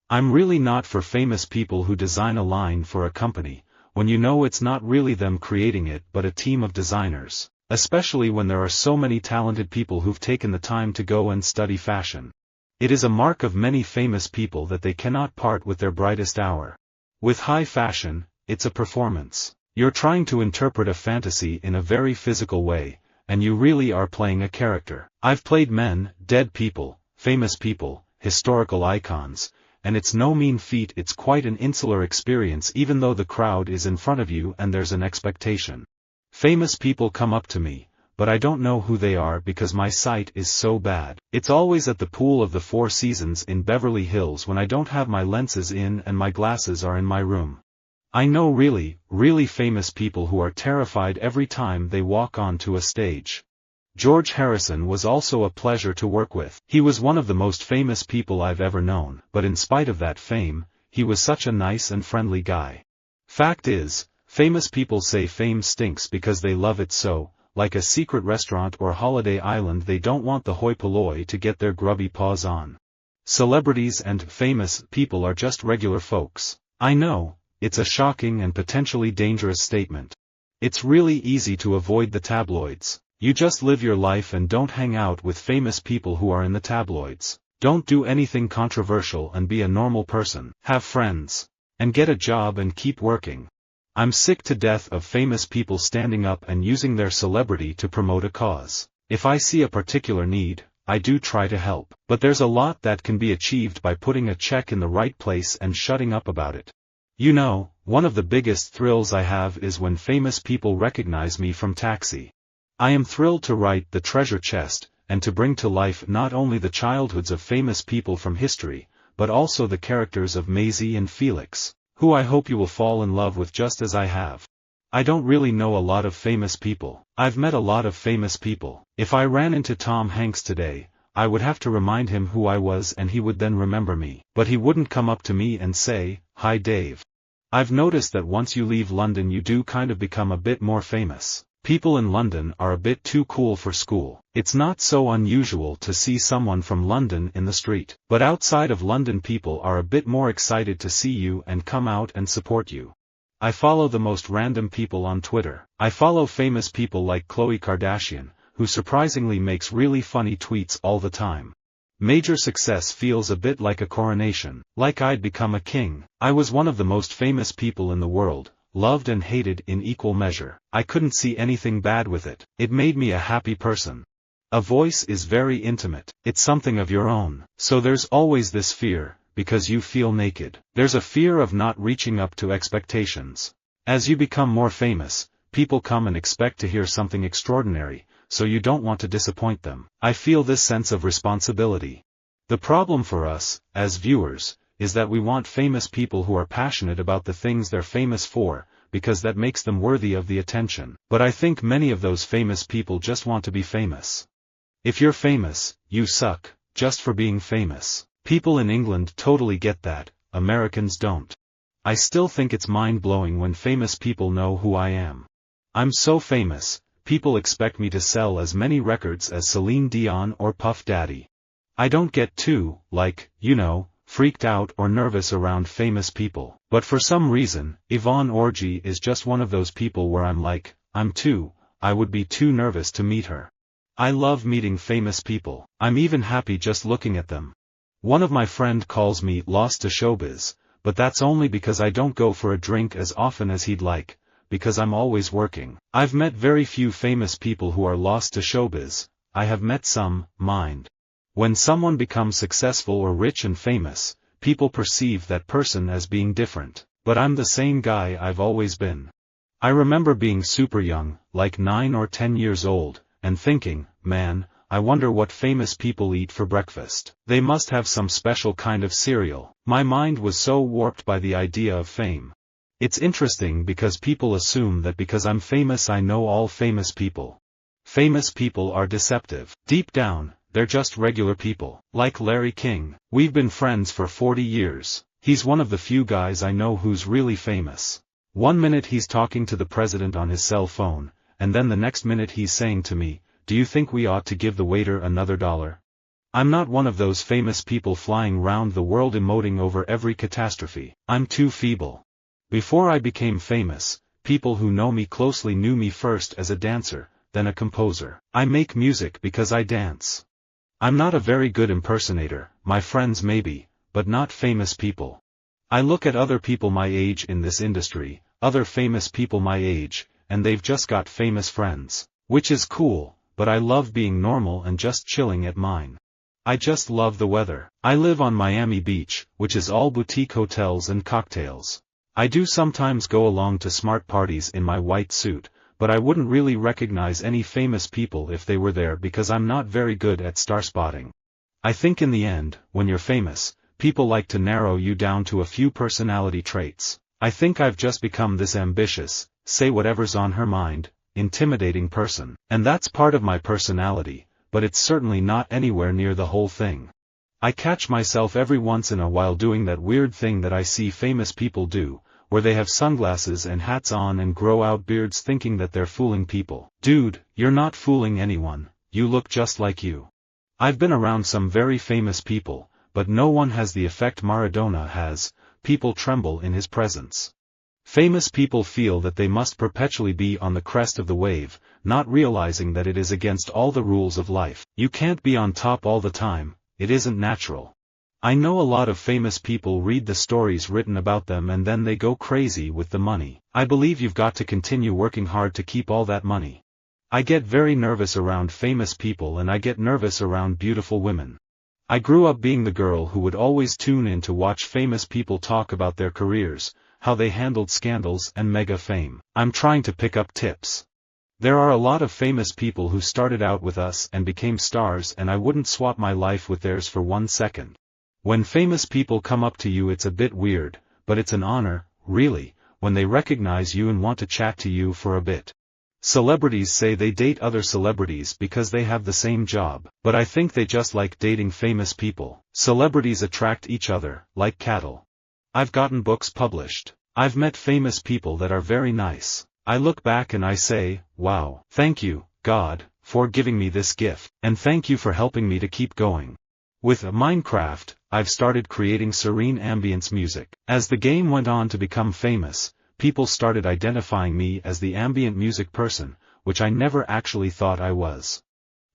I'm really not for famous people who design a line for a company, when you know it's not really them creating it but a team of designers, especially when there are so many talented people who've taken the time to go and study fashion. It is a mark of many famous people that they cannot part with their brightest hour. With high fashion, it's a performance. You're trying to interpret a fantasy in a very physical way, and you really are playing a character. I've played men, dead people, famous people, historical icons, and it's no mean feat. It's quite an insular experience even though the crowd is in front of you and there's an expectation. Famous people come up to me, but I don't know who they are because my sight is so bad. It's always at the pool of the Four Seasons in Beverly Hills when I don't have my lenses in and my glasses are in my room. I know really famous people who are terrified every time they walk onto a stage. George Harrison was also a pleasure to work with. He was one of the most famous people I've ever known, but in spite of that fame, he was such a nice and friendly guy. Fact is, famous people say fame stinks because they love it so, like a secret restaurant or holiday island they don't want the hoi polloi to get their grubby paws on. Celebrities and famous people are just regular folks. I know, it's a shocking and potentially dangerous statement. It's really easy to avoid the tabloids. You just live your life and don't hang out with famous people who are in the tabloids. Don't do anything controversial and be a normal person. Have friends. And get a job and keep working. I'm sick to death of famous people standing up and using their celebrity to promote a cause. If I see a particular need, I do try to help. But there's a lot that can be achieved by putting a check in the right place and shutting up about it. You know, one of the biggest thrills I have is when famous people recognize me from Taxi. I am thrilled to write The Treasure Chest, and to bring to life not only the childhoods of famous people from history, but also the characters of Maisie and Felix, who I hope you will fall in love with just as I have. I don't really know a lot of famous people. I've met a lot of famous people. If I ran into Tom Hanks today, I would have to remind him who I was and he would then remember me. But he wouldn't come up to me and say, "Hi Dave." I've noticed that once you leave London you do kind of become a bit more famous. People in London are a bit too cool for school. It's not so unusual to see someone from London in the street. But outside of London people are a bit more excited to see you and come out and support you. I follow the most random people on Twitter. I follow famous people like Khloe Kardashian, who surprisingly makes really funny tweets all the time. Major success feels a bit like a coronation, like I'd become a king. I was one of the most famous people in the world. Loved and hated in equal measure. I couldn't see anything bad with it. It made me a happy person. A voice is very intimate. It's something of your own. So there's always this fear, because you feel naked. There's a fear of not reaching up to expectations. As you become more famous, people come and expect to hear something extraordinary, so you don't want to disappoint them. I feel this sense of responsibility. The problem for us, as viewers, is that we want famous people who are passionate about the things they're famous for, because that makes them worthy of the attention. But I think many of those famous people just want to be famous. If you're famous, you suck, just for being famous. People in England totally get that, Americans don't. I still think it's mind-blowing when famous people know who I am. I'm so famous, people expect me to sell as many records as Celine Dion or Puff Daddy. I don't get too, freaked out or nervous around famous people. But for some reason, Yvonne Orji is just one of those people where I would be too nervous to meet her. I love meeting famous people. I'm even happy just looking at them. One of my friend calls me lost to showbiz, but that's only because I don't go for a drink as often as he'd like, because I'm always working. I've met very few famous people who are lost to showbiz. I have met some, mind. When someone becomes successful or rich and famous, people perceive that person as being different. But I'm the same guy I've always been. I remember being super young, like 9 or 10 years old, and thinking, man, I wonder what famous people eat for breakfast. They must have some special kind of cereal. My mind was so warped by the idea of fame. It's interesting because people assume that because I'm famous I know all famous people. Famous people are deceptive. Deep down, they're just regular people. Like Larry King. We've been friends for 40 years. He's one of the few guys I know who's really famous. One minute he's talking to the president on his cell phone, and then the next minute he's saying to me, "Do you think we ought to give the waiter another $1?" I'm not one of those famous people flying round the world emoting over every catastrophe. I'm too feeble. Before I became famous, people who know me closely knew me first as a dancer, then a composer. I make music because I dance. I'm not a very good impersonator, my friends maybe, but not famous people. I look at other people my age in this industry, other famous people my age, and they've just got famous friends. Which is cool, but I love being normal and just chilling at mine. I just love the weather. I live on Miami Beach, which is all boutique hotels and cocktails. I do sometimes go along to smart parties in my white suit, but I wouldn't really recognize any famous people if they were there because I'm not very good at star spotting. I think in the end, when you're famous, people like to narrow you down to a few personality traits. I think I've just become this ambitious, say whatever's on her mind, intimidating person. And that's part of my personality, but it's certainly not anywhere near the whole thing. I catch myself every once in a while doing that weird thing that I see famous people do, where they have sunglasses and hats on and grow out beards thinking that they're fooling people. Dude, you're not fooling anyone, you look just like you. I've been around some very famous people, but no one has the effect Maradona has. People tremble in his presence. Famous people feel that they must perpetually be on the crest of the wave, not realizing that it is against all the rules of life. You can't be on top all the time, it isn't natural. I know a lot of famous people read the stories written about them and then they go crazy with the money. I believe you've got to continue working hard to keep all that money. I get very nervous around famous people and I get nervous around beautiful women. I grew up being the girl who would always tune in to watch famous people talk about their careers, how they handled scandals and mega fame. I'm trying to pick up tips. There are a lot of famous people who started out with us and became stars and I wouldn't swap my life with theirs for 1 second. When famous people come up to you it's a bit weird, but it's an honor, really, when they recognize you and want to chat to you for a bit. Celebrities say they date other celebrities because they have the same job, but I think they just like dating famous people. Celebrities attract each other, like cattle. I've gotten books published. I've met famous people that are very nice. I look back and I say, wow, thank you, God, for giving me this gift, and thank you for helping me to keep going. With Minecraft, I've started creating serene ambience music. As the game went on to become famous, people started identifying me as the ambient music person, which I never actually thought I was.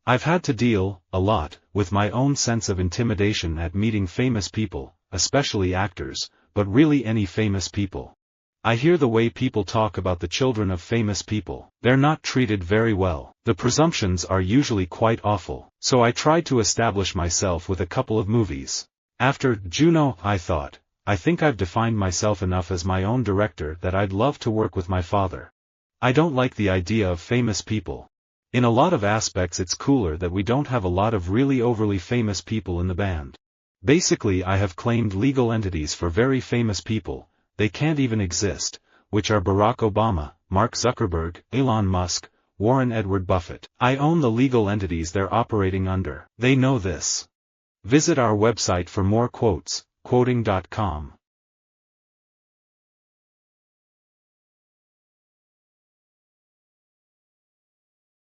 I've had to deal, a lot, with my own sense of intimidation at meeting famous people, especially actors, but really any famous people. I hear the way people talk about the children of famous people. They're not treated very well. The presumptions are usually quite awful. So I tried to establish myself with a couple of movies. After Juno, I thought, I think I've defined myself enough as my own director that I'd love to work with my father. I don't like the idea of famous people. In a lot of aspects it's cooler that we don't have a lot of really overly famous people in the band. Basically I have claimed legal entities for very famous people, they can't even exist, which are Barack Obama, Mark Zuckerberg, Elon Musk, Warren Edward Buffett. I own the legal entities they're operating under. They know this. Visit our website for more quotes, quoting.com.